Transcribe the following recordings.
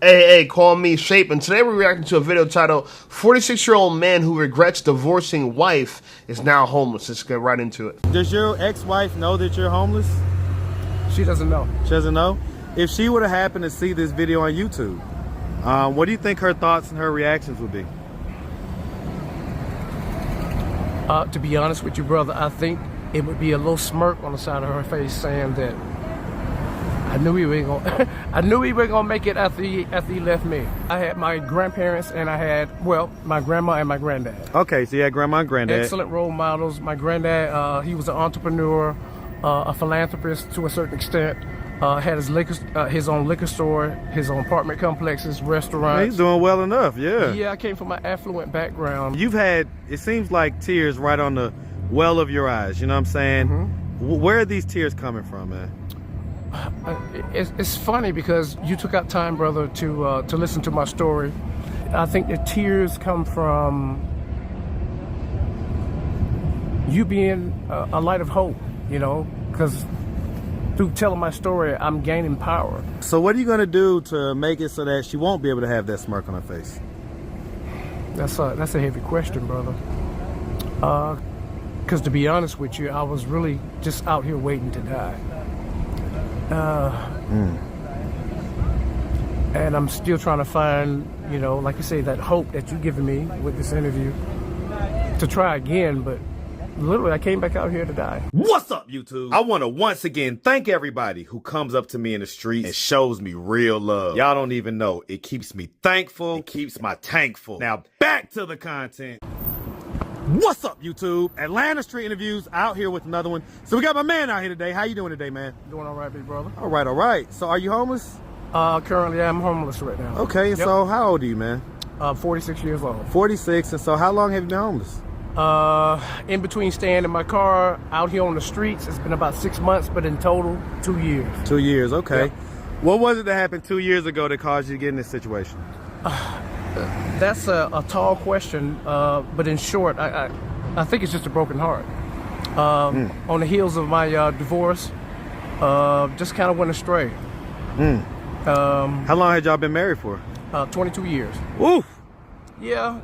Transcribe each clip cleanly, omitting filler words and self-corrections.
Hey, call me Shape, and today we're reacting to a video titled 46-year-old man who regrets divorcing wife is now homeless. Let's get right into it. Does your ex-wife know that you're homeless? She doesn't know. She doesn't know? If she would have happened to see this video on YouTube, what do you think her thoughts and her reactions would be? To be honest with you, brother, I think it would be a little smirk on the side of her face saying that I knew he wasn't gonna make it after he left me. I had my grandparents and I had, well, my grandma and my granddad. Okay, so you had grandma and granddad. Excellent role models. My granddad, he was an entrepreneur, a philanthropist to a certain extent. Had his own liquor store, his own apartment complexes, restaurants. He's doing well enough, yeah. Yeah, I came from an affluent background. You've had, it seems like, tears right on the well of your eyes, you know what I'm saying? Mm-hmm. Where are these tears coming from, man? It's funny because you took out time, brother, to listen to my story. I think the tears come from you being a light of hope, you know, because through telling my story, I'm gaining power. So what are you going to do to make it so that she won't be able to have that smirk on her face? That's a heavy question, brother. Because to be honest with you, I was really just out here waiting to die. And I'm still trying to find, you know, like you say, that hope that you've given me with this interview to try again, but literally I came back out here to die. What's up, YouTube? I want to once again thank everybody who comes up to me in the streets and shows me real love. Y'all don't even know. It keeps me thankful. It keeps my tank full. Now back to the content. What's up, YouTube? Atlanta Street Interviews out here with another one. So we got my man out here today. How you doing today, man? Doing all right, big brother. All right. So are you homeless? Currently I'm homeless right now. Okay, yep. So how old are you, man? 46 years old. 46, and so how long have you been homeless? In between staying in my car, out here on the streets, it's been about 6 months, but in total, 2 years. 2 years, okay. Yep. What was it that happened 2 years ago that caused you to get in this situation? That's a tall question, but in short, I think it's just a broken heart. On the heels of my divorce, just kind of went astray. How long had y'all been married for? 22 years. Oof! Yeah.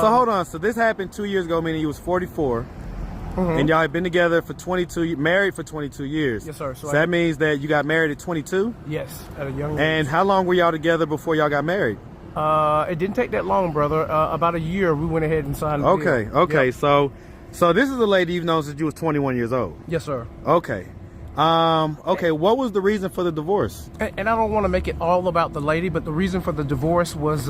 So hold on, so this happened 2 years ago, meaning you was 44, and y'all had been together for 22, married for 22 years. Yes, sir. So that means that you got married at 22? Yes, at a young age. And how long were y'all together before y'all got married? It didn't take that long, brother. About a year, we went ahead and signed the deal. Okay. Yep. So this is a lady you've known since you was 21 years old. Yes, sir. Okay. What was the reason for the divorce? And I don't want to make it all about the lady, but the reason for the divorce was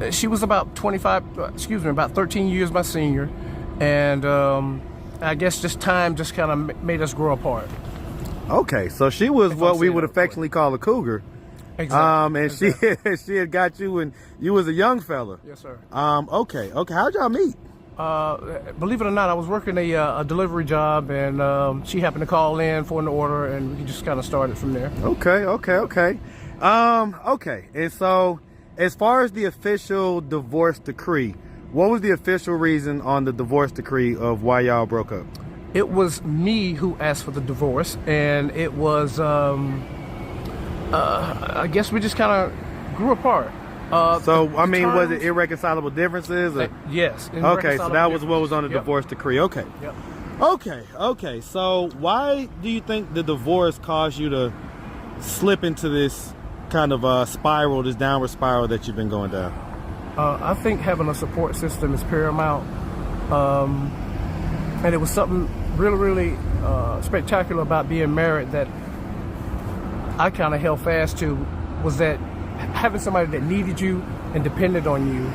she was about 13 years my senior, and I guess just time just kind of made us grow apart. Okay, so she was what we would affectionately call a cougar. Exactly. And exactly. she had got you when you was a young fella. Yes, sir. Okay. How'd y'all meet? Believe it or not, I was working a delivery job, and she happened to call in for an order, and we just kind of started from there. Okay. And so, as far as the official divorce decree, what was the official reason on the divorce decree of why y'all broke up? It was me who asked for the divorce, and it was, I guess we just kind of grew apart. Was it irreconcilable differences? Or? Yes. Okay, so that was what was on the divorce decree. Okay. Yep. Okay. So why do you think the divorce caused you to slip into this kind of spiral, this downward spiral that you've been going down? I think having a support system is paramount. And it was something really spectacular about being married that I kind of held fast to, was that having somebody that needed you and depended on you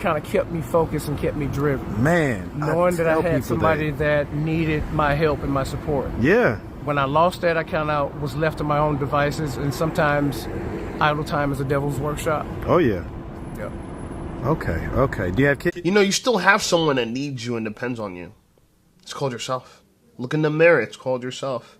kind of kept me focused and kept me driven. Man, knowing that I had somebody that needed my help and my support. Yeah. When I lost that, I kind of was left to my own devices, and sometimes idle time is a devil's workshop. Oh, yeah. Yeah. Okay. Do you have kids? You know, you still have someone that needs you and depends on you. It's called yourself. Look in the mirror. It's called yourself.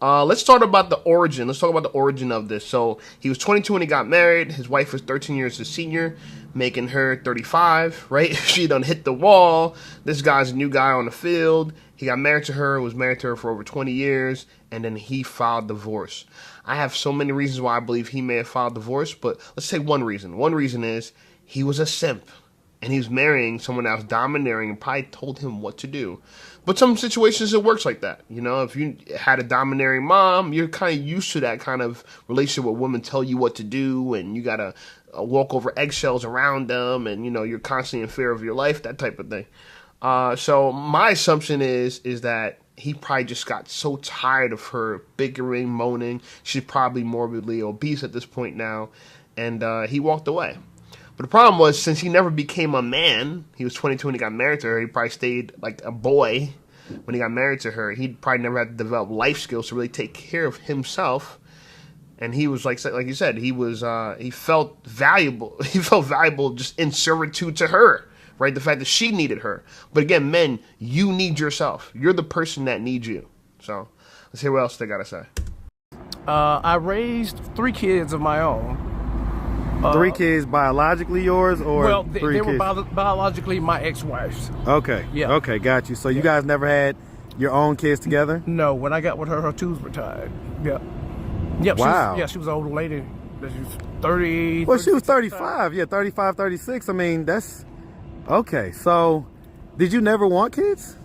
Let's talk about the origin. Let's talk about the origin of this. So he was 22 when he got married. His wife was 13 years his senior, making her 35, right? She done hit the wall. This guy's a new guy on the field. He got married to her, was married to her for over 20 years, and then he filed divorce. I have so many reasons why I believe he may have filed divorce, but let's take one reason. One reason is he was a simp. And he was marrying someone that was domineering and probably told him what to do. But some situations it works like that. You know, if you had a domineering mom, you're kind of used to that kind of relationship where women tell you what to do and you got to walk over eggshells around them and, you know, you're constantly in fear of your life, that type of thing. So my assumption is that he probably just got so tired of her bickering, moaning. She's probably morbidly obese at this point now. And he walked away. But the problem was, since he never became a man, he was 22 when he got married to her, he probably stayed like a boy when he got married to her. He probably never had to develop life skills to really take care of himself. And he was like you said, he felt valuable. He felt valuable just in servitude to her, right? The fact that she needed her. But again, men, you need yourself. You're the person that needs you. So let's hear what else they got to say. I raised 3 kids of my own. 3 kids biologically yours, or well, three they kids? were biologically my ex-wife's. Okay. Yeah. Okay, got you. So you guys never had your own kids together? No, when I got with her, her tubes were tied. Yeah. Yep. Wow. She was an older lady. She was 30. Well, she was 36. 35. Yeah, 35, 36. I mean, that's okay. So, did you never want kids?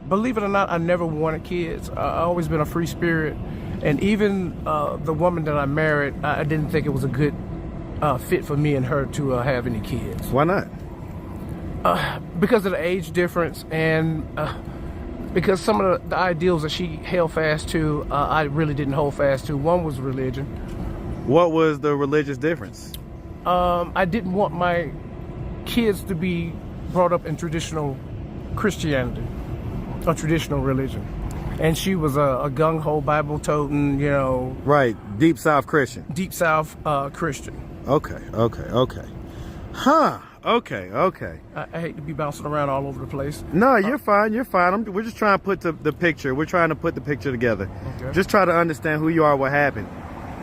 Believe it or not, I never wanted kids. I always been a free spirit, and even the woman that I married, I didn't think it was a good fit for me and her to have any kids. Why not? Because of the age difference, and because some of the ideals that she held fast to, I really didn't hold fast to. One was religion. What was the religious difference? I didn't want my kids to be brought up in traditional Christianity, a traditional religion. And she was a gung-ho, Bible-toting, you know. Right, deep South Christian. Deep South Christian. Okay. Huh. Okay. I hate to be bouncing around all over the place. No, you're fine. We're just trying to put the picture. We're trying to put the picture together. Okay. Just try to understand who you are, what happened.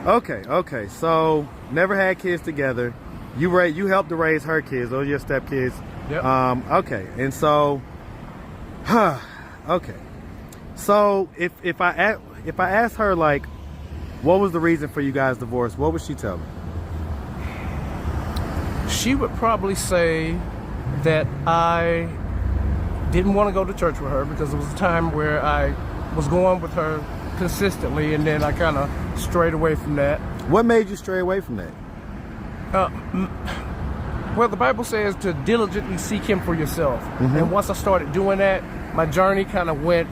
Okay. So, never had kids together. You helped to raise her kids. Those are your stepkids. Yep. Okay. And so, okay. So, if I ask her, like, what was the reason for you guys' divorce, what would she tell me? She would probably say that I didn't want to go to church with her because it was a time where I was going with her consistently, and then I kind of strayed away from that. What made you stray away from that? Well, the Bible says to diligently seek Him for yourself. Mm-hmm. And once I started doing that, my journey kind of went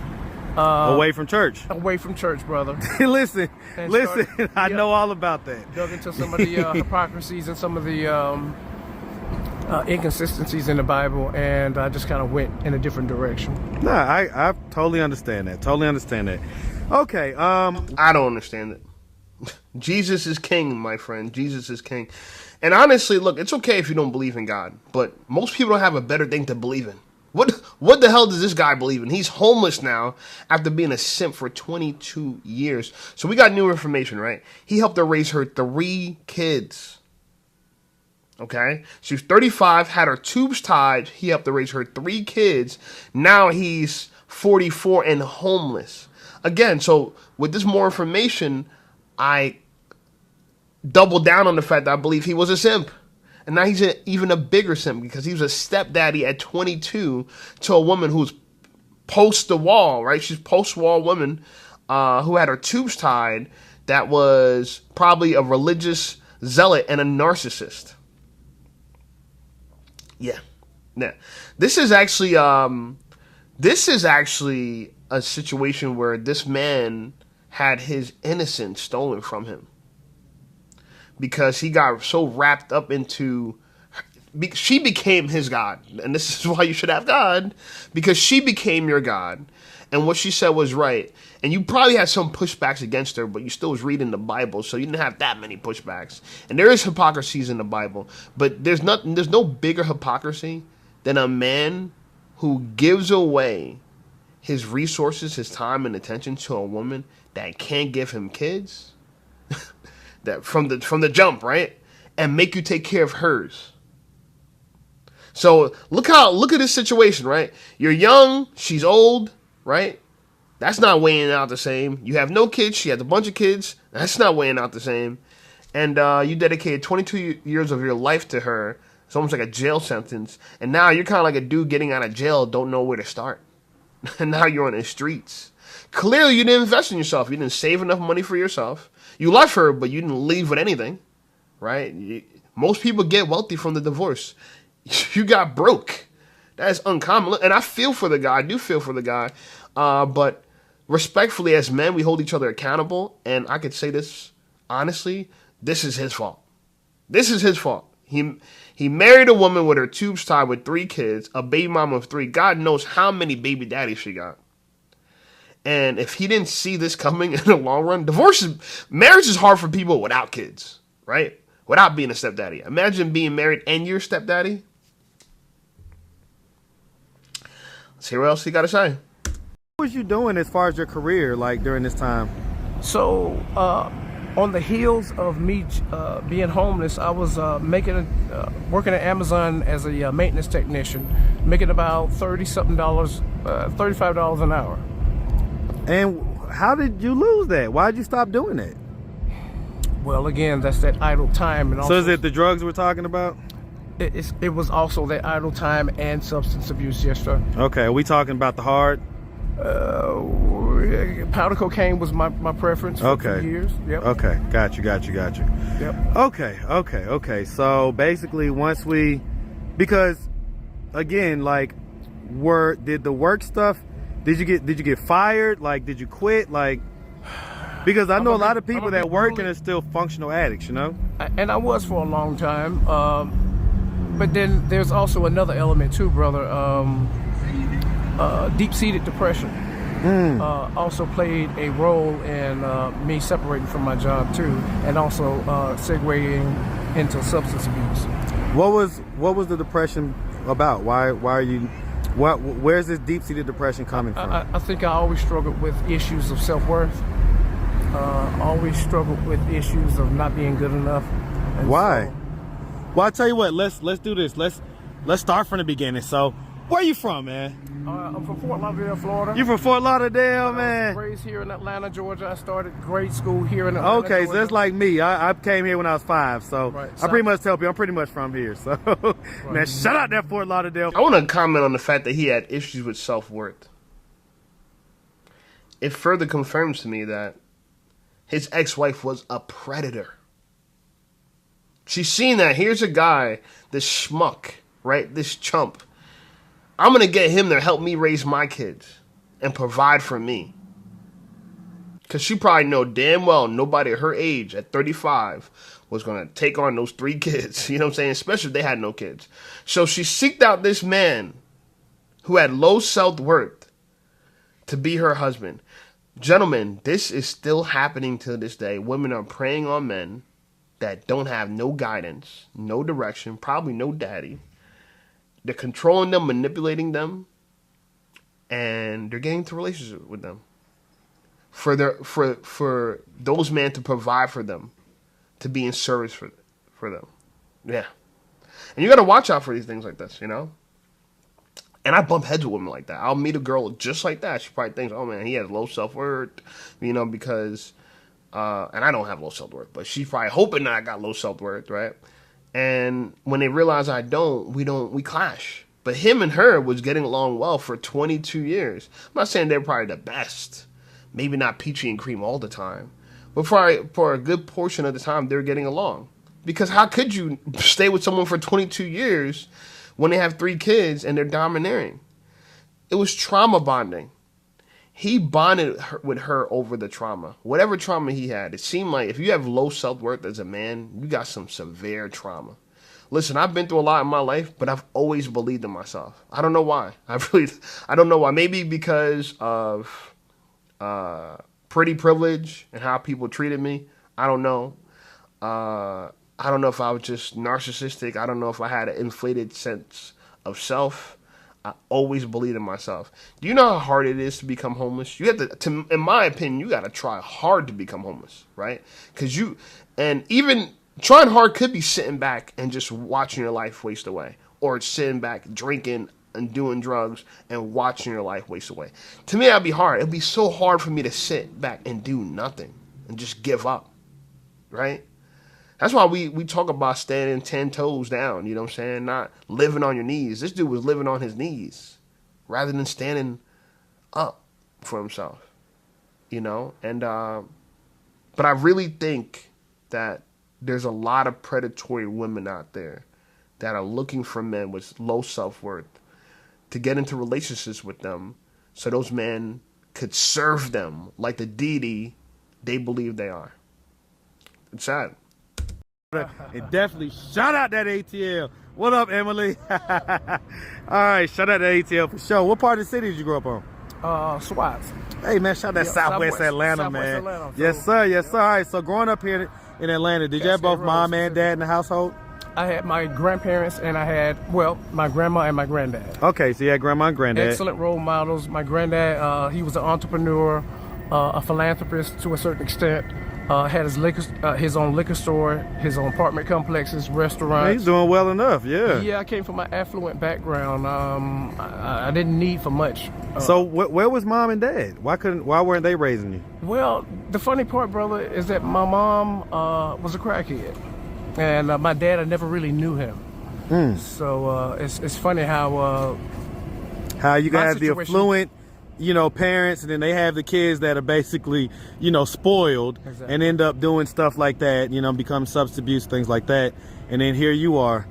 away from church. Away from church, brother. listen. Started, I know all about that. Dug into some of the hypocrisies and some of the inconsistencies in the Bible, and I just kind of went in a different direction. No, I totally understand that. Okay. I don't understand it. Jesus is king, my friend. Jesus is king. And honestly, look, it's okay if you don't believe in God, but most people don't have a better thing to believe in. What the hell does this guy believe in? He's homeless now after being a simp for 22 years. So we got new information, right? He helped her raise her 3 kids. Okay? She was 35, had her tubes tied. He helped her raise her 3 kids. Now he's 44 and homeless. Again, so with this more information, I double down on the fact that I believe he was a simp. And now he's even a bigger simp because he was a stepdaddy at 22 to a woman who's post the wall, right? She's post-wall woman who had her tubes tied that was probably a religious zealot and a narcissist. Yeah. This is actually a situation where this man had his innocence stolen from him. Because he got so wrapped up into, she became his God. And this is why you should have God. Because she became your God. And what she said was right. And you probably had some pushbacks against her, but you still was reading the Bible, so you didn't have that many pushbacks. And there is hypocrisies in the Bible. But there's no bigger hypocrisy than a man who gives away his resources, his time, and attention to a woman that can't give him kids. That from the jump, right? And make you take care of hers. So look at this situation, right? You're young, she's old, right? That's not weighing out the same. You have no kids. She has a bunch of kids. That's not weighing out the same. And you dedicated 22 years of your life to her. It's almost like a jail sentence. And now you're kind of like a dude getting out of jail, don't know where to start. And now you're on the streets. Clearly, you didn't invest in yourself. You didn't save enough money for yourself. You left her, but you didn't leave with anything, right? Most people get wealthy from the divorce. You got broke. That is uncommon. And I feel for the guy. I do feel for the guy. But respectfully, as men, we hold each other accountable. And I could say this honestly, this is his fault. This is his fault. He married a woman with her tubes tied with 3 kids, a baby mama of 3. God knows how many baby daddies she got. And if he didn't see this coming in the long run, marriage is hard for people without kids, right? Without being a stepdaddy. Imagine being married and you're stepdaddy. Let's hear what else he got to say. What was you doing as far as your career, like during this time? So, on the heels of me being homeless, I was working at Amazon as a maintenance technician, making about $35 an hour. And how did you lose that? Why did you stop doing that? Well, again, that's that idle time. And also, so is it the drugs we're talking about? It was also that idle time and substance abuse, yes, sir. Okay, are we talking about the hard? Powder cocaine was my preference for years. Yep. Okay, got you. Yep. Okay. So basically, because again, like, did the work stuff? Did you get fired? Like, did you quit? Like, because I know a lot of people that work and are still functional addicts, you know. And I was for a long time. But then there's also another element too, brother. Deep-seated depression also played a role in me separating from my job too, and also segueing into substance abuse. What was the depression about? Why are you? Where's this deep-seated depression coming from? I think I always struggled with issues of self-worth. Always struggled with issues of not being good enough. And why? So, well, I'll tell you what. Let's do this. Let's start from the beginning. So, where you from, man? I'm from Fort Lauderdale, Florida. You from Fort Lauderdale, man? I was raised here in Atlanta, Georgia. I started grade school here in Atlanta, Okay, Georgia. so that's like me. I came here when I was 5, so right. I pretty much tell people I'm pretty much from here. So, right. Man, shout out that Fort Lauderdale. I want to comment on the fact that he had issues with self-worth. It further confirms to me that his ex-wife was a predator. She's seen that. Here's a guy, this schmuck, right? This chump. I'm going to get him to help me raise my kids and provide for me. Because she probably know damn well nobody at her age at 35 was going to take on those 3 kids. You know what I'm saying? Especially if they had no kids. So she seeked out this man who had low self-worth to be her husband. Gentlemen, this is still happening to this day. Women are preying on men that don't have no guidance, no direction, probably no daddy. They're controlling them, manipulating them, and they're getting into a relationship with them. For those men to provide for them, to be in service for them. Yeah. And you got to watch out for these things like this, you know? And I bump heads with women like that. I'll meet a girl just like that. She probably thinks, oh, man, he has low self-worth, you know, because, and I don't have low self-worth, but she's probably hoping that I got low self-worth, right? And when they realize I don't, we clash. But him and her was getting along well for 22 years. I'm not saying they're probably the best. Maybe not peachy and cream all the time. But for a good portion of the time, they're getting along. Because how could you stay with someone for 22 years when they have 3 kids and they're domineering? It was trauma bonding. He bonded with her over the trauma. Whatever trauma he had. It seemed like if you have low self-worth as a man, you got some severe trauma. Listen, I've been through a lot in my life, but I've always believed in myself. I don't know why. I don't know why. Maybe because of pretty privilege and how people treated me. I don't know. I don't know if I was just narcissistic. I don't know if I had an inflated sense of self. I always believed in myself. Do you know how hard it is to become homeless? You have to in my opinion, you got to try hard to become homeless, right? And even trying hard could be sitting back and just watching your life waste away, or sitting back drinking and doing drugs and watching your life waste away. To me, that'd be hard. It'd be so hard for me to sit back and do nothing and just give up, right? That's why we talk about standing 10 toes down, you know what I'm saying? Not living on your knees. This dude was living on his knees rather than standing up for himself, you know? And, but I really think that there's a lot of predatory women out there that are looking for men with low self-worth to get into relationships with them so those men could serve them like the deity they believe they are. It's sad. And definitely shout out that ATL. What up, Emily? All right, shout out that ATL for sure. What part of the city did you grow up on? Swats. Hey, man, shout out that Southwest Atlanta, Southwest man. Atlanta, yes, sir. Yes, sir. All right, so growing up here in Atlanta, did you have both mom and dad in the household? I had my grandparents and I had, well, my grandma and my granddad. Okay, so you had grandma and granddad. Excellent role models. My granddad, he was an entrepreneur, a philanthropist to a certain extent. Had his own liquor store, his own apartment complexes, restaurants. He's doing well enough, yeah. Yeah, I came from an affluent background. I didn't need for much. So where was mom and dad? Why weren't they raising you? Well, the funny part, brother, is that my mom was a crackhead, and my dad, I never really knew him. So it's funny how you can have the affluent, you know, parents, and then they have the kids that are basically, you know, spoiled. Exactly. And end up doing stuff like that, you know, become substance abuse, things like that. And then here you are.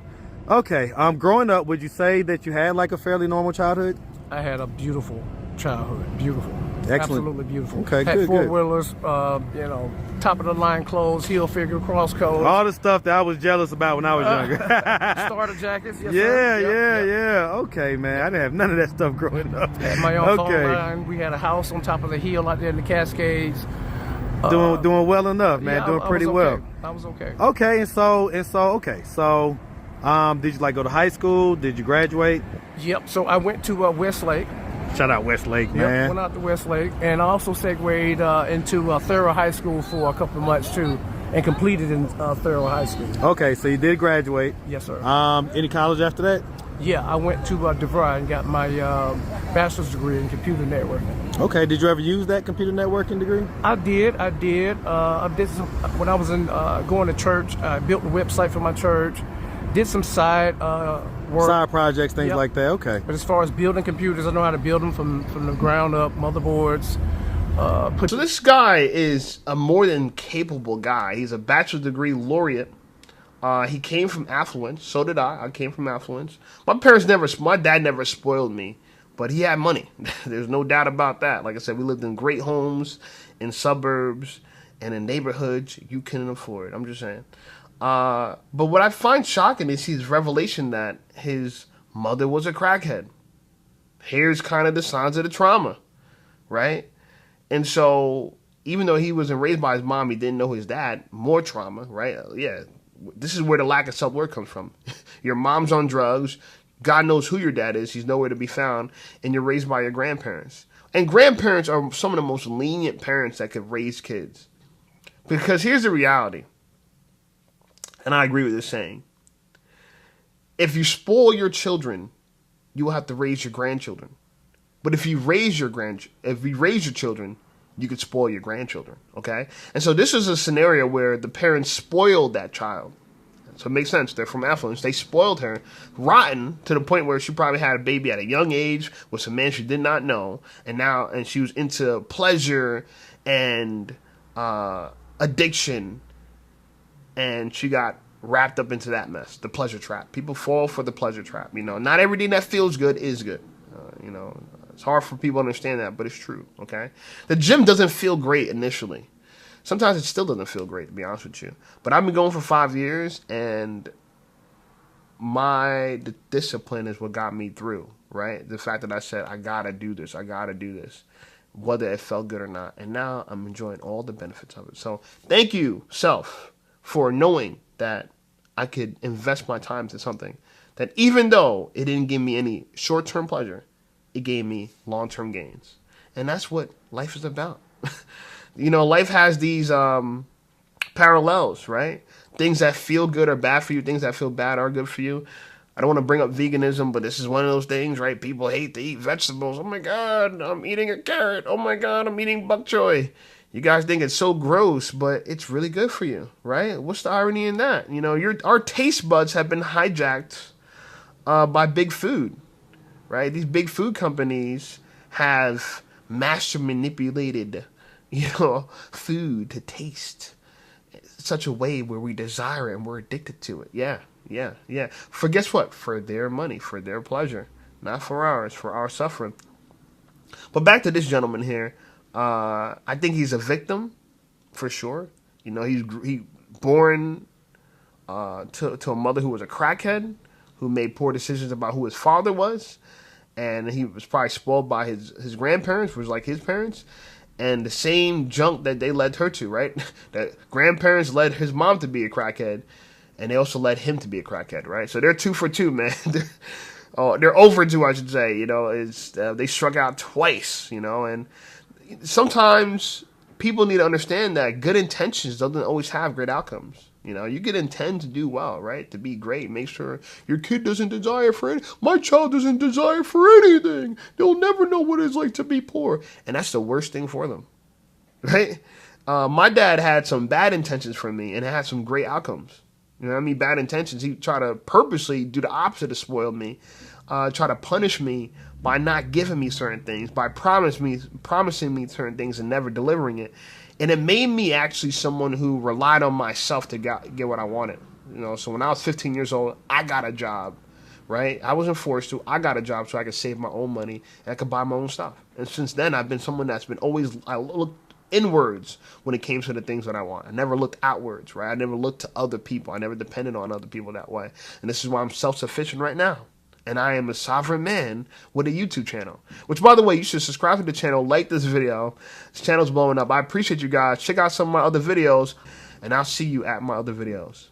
Okay, growing up, would you say that you had like a fairly normal childhood? I had a beautiful childhood, beautiful. Excellent. Absolutely beautiful. Okay, had good, four-wheelers, you know, top of the line clothes, heel figure, cross code. All the stuff that I was jealous about when I was younger. Starter jackets, yes, yeah, sir. Yeah. Okay, man, I didn't have none of that stuff growing up. Had my own phone line. We had a house on top of the hill out there in the Cascades. Doing well enough, man. Yeah, doing pretty well. I was okay. Okay, and so did you like go to high school? Did you graduate? Yep. So I went to Westlake. Shout out Westlake, man. Yep, went out to Westlake, and I also segued into Thorough High School for a couple of months too, and completed in Thorough High School. Okay, so you did graduate. Yes, sir. Any college after that? Yeah, I went to DeVry and got my bachelor's degree in computer networking. Okay, did you ever use that computer networking degree? I did. I did some, when I was going to church. I built a website for my church. Did some side work. Side projects, things like that. Okay. But as far as building computers, I know how to build them from the ground up, motherboards. So this guy is a more than capable guy. He's a bachelor's degree laureate. He came from affluence. So did I. I came from affluence. My dad never spoiled me, but he had money. There's no doubt about that. Like I said, we lived in great homes, in suburbs, and in neighborhoods you couldn't afford. I'm just saying. But what I find shocking is his revelation that his mother was a crackhead. Here's kind of the signs of the trauma, right? And so even though he wasn't raised by his mom, he didn't know his dad, more trauma, right? Yeah, this is where the lack of self-worth comes from. Your mom's on drugs. God knows who your dad is. He's nowhere to be found. And you're raised by your grandparents. And grandparents are some of the most lenient parents that could raise kids. Because here's the reality. And I agree with this saying. If you spoil your children, you will have to raise your grandchildren. But if you raise your children, you could spoil your grandchildren, okay? And so this is a scenario where the parents spoiled that child. So it makes sense. They're from affluence. They spoiled her rotten to the point where she probably had a baby at a young age with some man she did not know. And she was into pleasure and addiction. And she got wrapped up into that mess, the pleasure trap. People fall for the pleasure trap. You know, not everything that feels good is good. You know, it's hard for people to understand that, but it's true, okay? The gym doesn't feel great initially. Sometimes it still doesn't feel great, to be honest with you. But I've been going for 5 years, and the discipline is what got me through, right? The fact that I said, I got to do this, whether it felt good or not. And now I'm enjoying all the benefits of it. So thank you, self, for knowing that I could invest my time to something that even though it didn't give me any short-term pleasure, it gave me long-term gains. And that's what life is about. You know, life has these parallels, right? Things that feel good are bad for you. Things that feel bad are good for you. I don't want to bring up veganism, but this is one of those things, right? People hate to eat vegetables. Oh my God, I'm eating a carrot. Oh my God, I'm eating bok choy. You guys think it's so gross, but it's really good for you, right? What's the irony in that? You know, our taste buds have been hijacked by big food, right? These big food companies have master manipulated, food to taste such a way where we desire it and we're addicted to it. Yeah. For guess what? For their money, for their pleasure, not for ours, for our suffering. But back to this gentleman here. I think he's a victim, for sure. You know, he born to a mother who was a crackhead, who made poor decisions about who his father was, and he was probably spoiled by his grandparents, who was like his parents. And the same junk that they led her to, right? That grandparents led his mom to be a crackhead, and they also led him to be a crackhead, right? So they're 2 for 2, man. They're over 2, I should say. You know, they struck out twice. You know, and sometimes people need to understand that good intentions doesn't always have great outcomes. You know, you can intend to do well, right? To be great. Make sure your kid doesn't desire for it. My child doesn't desire for anything. They'll never know what it's like to be poor. And that's the worst thing for them, right? My dad had some bad intentions for me and it had some great outcomes. You know what I mean? Bad intentions. He tried to purposely do the opposite to spoil me. Try to punish me by not giving me certain things, by promising me certain things and never delivering it. And it made me actually someone who relied on myself to get what I wanted. You know, so when I was 15 years old, I got a job, right? I wasn't forced to. I got a job so I could save my own money and I could buy my own stuff. And since then, I've been someone that's been I looked inwards when it came to the things that I want. I never looked outwards, right? I never looked to other people. I never depended on other people that way. And this is why I'm self-sufficient right now. And I am a sovereign man with a YouTube channel. Which, by the way, you should subscribe to the channel, like this video. This channel's blowing up. I appreciate you guys. Check out some of my other videos, and I'll see you at my other videos.